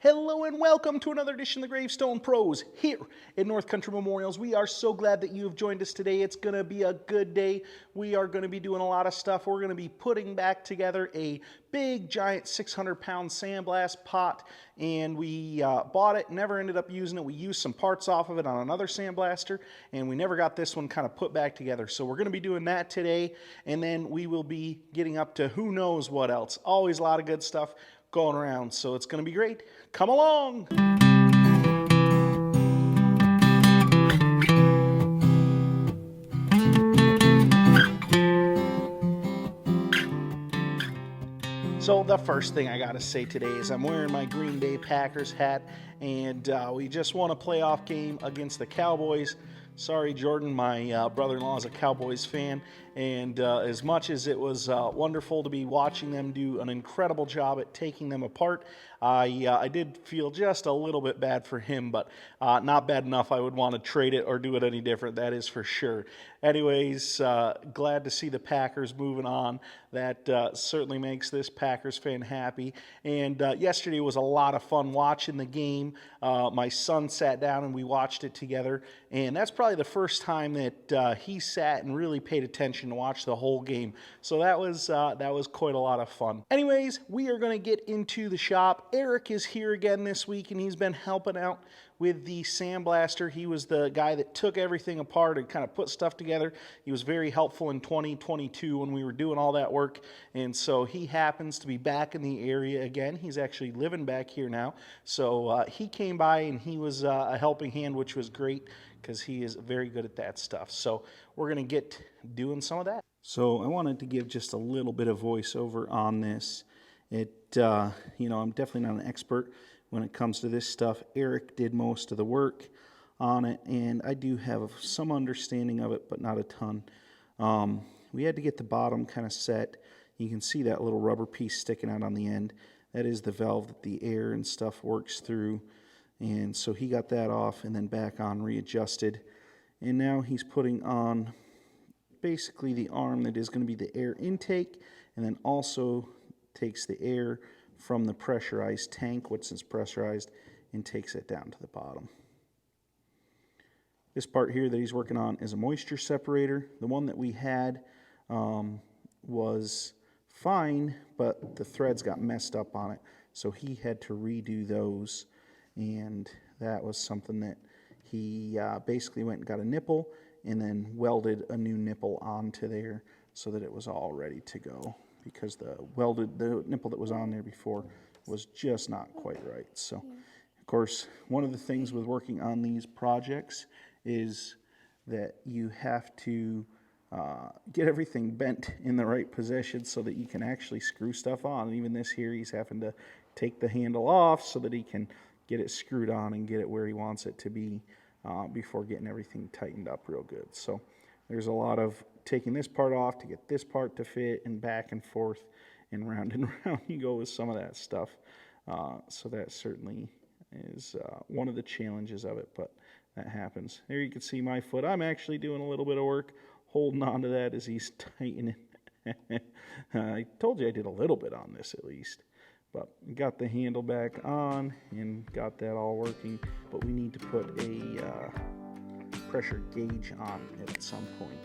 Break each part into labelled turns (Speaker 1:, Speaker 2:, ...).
Speaker 1: Hello and welcome to another edition of the Gravestone Pros here at North Country Memorials. We are so glad that you have joined us today. It's going to be a good day. We are going to be doing a lot of stuff. We're going to be putting back together a big, giant 600-pound sandblast pot, and we bought it, never ended up using it. We used some parts off of it on another sandblaster, and we never got this one kind of put back together. So we're going to be doing that today, and then we will be getting up to who knows what else. Always a lot of good stuff going around, so it's going to be great. Come along! So the first thing I gotta say today is I'm wearing my Green Bay Packers hat, and we just won a playoff game against the Cowboys. Sorry, Jordan, my brother-in-law is a Cowboys fan, and as much as it was wonderful to be watching them do an incredible job at taking them apart, I did feel just a little bit bad for him, but not bad enough I would want to trade it or do it any different, that is for sure. Anyways, glad to see the Packers moving on. That certainly makes this Packers fan happy. And yesterday was a lot of fun watching the game. My son sat down and we watched it together, and that's probably the first time that he sat and really paid attention to watch the whole game. So that was quite a lot of fun. Anyways, we are going to get into the shop. Eric is here again this week, and he's been helping out with the Sandblaster. He was the guy that took everything apart and kind of put stuff together. He was very helpful in 2022 when we were doing all that work, and so he happens to be back in the area again. He's actually living back here now, so he came by and he was a helping hand, which was great because he is very good at that stuff. So we're going to get doing some of that. So I wanted to give just a little bit of voiceover on this. I'm definitely not an expert when it comes to this stuff. Eric did most of the work on it, and I do have some understanding of it, but not a ton. We had to get the bottom kind of set. You can see that little rubber piece sticking out on the end. That is the valve that the air and stuff works through, and so he got that off and then back on, readjusted, and now he's putting on basically the arm that is going to be the air intake, and then also takes the air from the pressurized tank, which is pressurized, and takes it down to the bottom. This part here that he's working on is a moisture separator. The one that we had was fine, but the threads got messed up on it, so he had to redo those, and that was something that he basically went and got a nipple and then welded a new nipple onto there so that it was all ready to go, because the nipple that was on there before was just not quite right. So, of course, one of the things with working on these projects is that you have to get everything bent in the right position so that you can actually screw stuff on. And even this here, he's having to take the handle off so that he can get it screwed on and get it where he wants it to be before getting everything tightened up real good. So there's a lot of taking this part off to get this part to fit, and back and forth and round you go with some of that stuff. So that certainly is one of the challenges of it, but that happens. There you can see my foot. I'm actually doing a little bit of work holding on to that as he's tightening. I told you I did a little bit on this at least. But got the handle back on and got that all working, but we need to put a pressure gauge on at some point.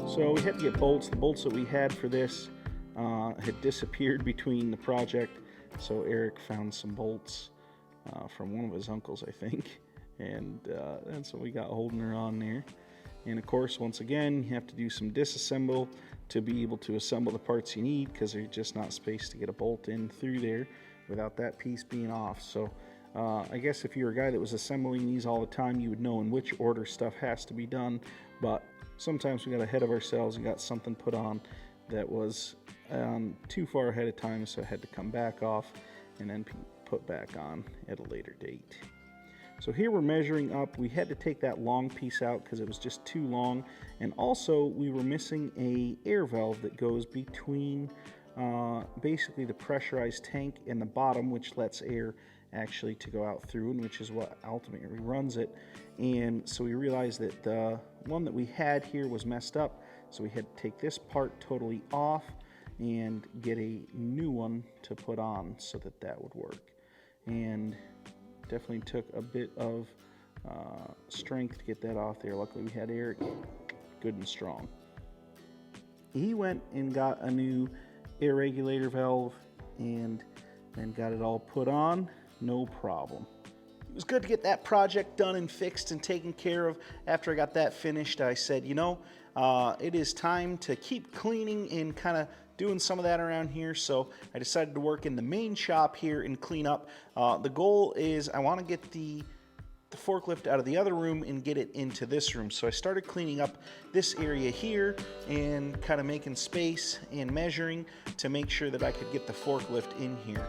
Speaker 1: So we had to get bolts. The bolts that we had for this had disappeared between the project, so Eric found some bolts from one of his uncles, I think, and that's what we got holding her on there. And of course, once again, you have to do some disassemble to be able to assemble the parts you need, because there's just not space to get a bolt in through there without that piece being off. So I guess if you're a guy that was assembling these all the time, you would know in which order stuff has to be done, but sometimes we got ahead of ourselves and got something put on that was too far ahead of time, so I had to come back off and then put back on at a later date. So here we're measuring up. We had to take that long piece out because it was just too long, and also we were missing a air valve that goes between basically the pressurized tank and the bottom, which lets air actually to go out through, and which is what ultimately runs it. And so we realized that the one that we had here was messed up, so we had to take this part totally off and get a new one to put on so that that would work. And definitely took a bit of strength to get that off there. Luckily we had Eric good and strong. He went and got a new air regulator valve and then got it all put on, no problem. It was good to get that project done and fixed and taken care of. After I got that finished, I said, you know, it is time to keep cleaning and kind of doing some of that around here. So I decided to work in the main shop here and clean up. The goal is I want to get the forklift out of the other room and get it into this room. So I started cleaning up this area here and kind of making space and measuring to make sure that I could get the forklift in here.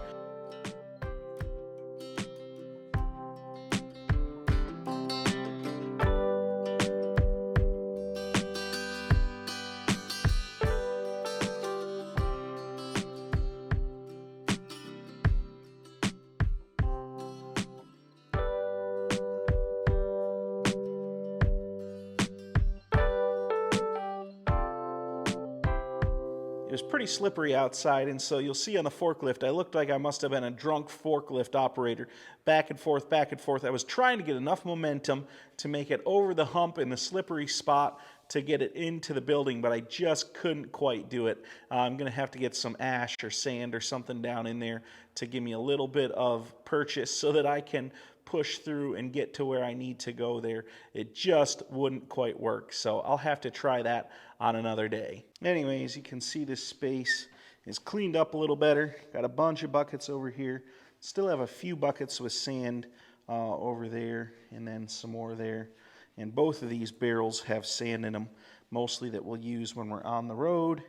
Speaker 1: It was pretty slippery outside, and so you'll see on the forklift, I looked like I must have been a drunk forklift operator. Back and forth, back and forth. I was trying to get enough momentum to make it over the hump in the slippery spot to get it into the building, but I just couldn't quite do it. I'm going to have to get some ash or sand or something down in there to give me a little bit of purchase so that I can push through and get to where I need to go there. It just wouldn't quite work, so I'll have to try that on another day. Anyways, you can see this space is cleaned up a little better. Got a bunch of buckets over here. Still have a few buckets with sand over there, and then some more there. And both of these barrels have sand in them, mostly that we'll use when we're on the road.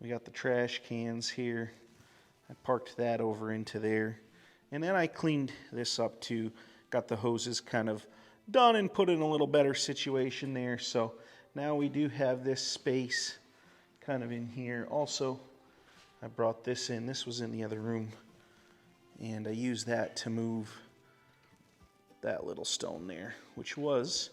Speaker 1: We got the trash cans here. I parked that over into there. And then I cleaned this up too. Got the hoses kind of done and put in a little better situation there. So now we do have this space kind of in here. Also, I brought this in. This was in the other room. And I used that to move that little stone there, which was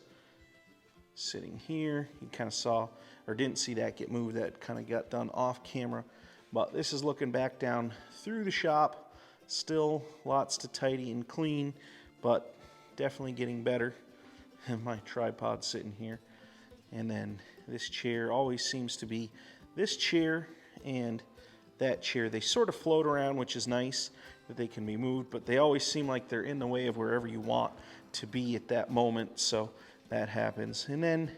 Speaker 1: sitting here. You kind of saw, or didn't see that get moved. That kind of got done off camera. But this is looking back down through the shop. Still lots to tidy and clean, but definitely getting better. And my tripod sitting here. And then this chair always seems to be, this chair and that chair, they sort of float around, which is nice that they can be moved, but they always seem like they're in the way of wherever you want to be at that moment, so that happens. And then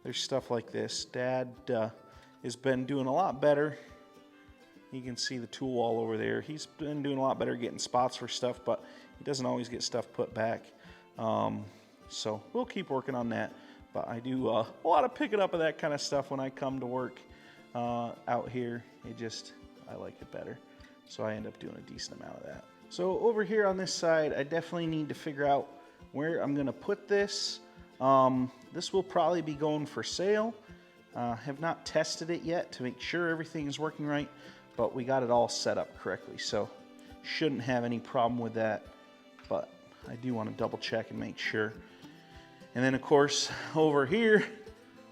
Speaker 1: there's stuff like this. Dad has been doing a lot better. You can see the tool wall over there. He's been doing a lot better getting spots for stuff, but he doesn't always get stuff put back. So we'll keep working on that. But I do a lot of picking up of that kind of stuff when I come to work out here. I like it better. So I end up doing a decent amount of that. So over here on this side, I definitely need to figure out where I'm going to put this. This will probably be going for sale. Have not tested it yet to make sure everything is working right, but we got it all set up correctly, so shouldn't have any problem with that, but I do want to double check and make sure. And then of course over here,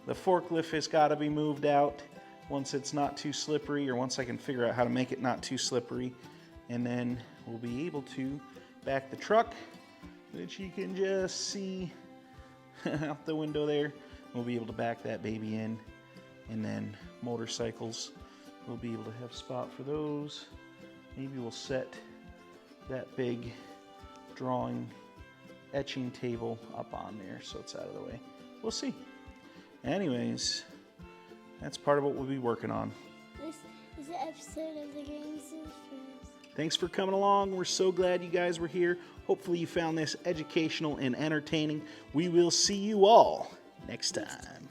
Speaker 1: the forklift has got to be moved out once it's not too slippery, or once I can figure out how to make it not too slippery, and then we'll be able to back the truck, which you can just see out the window there. We'll be able to back that baby in, and then motorcycles, we'll be able to have a spot for those. Maybe we'll set that big drawing etching table up on there so it's out of the way. We'll see. Anyways, that's part of what we'll be working on.
Speaker 2: This is the episode of the Green Sisters.
Speaker 1: Thanks for coming along. We're so glad you guys were here. Hopefully you found this educational and entertaining. We will see you all next time.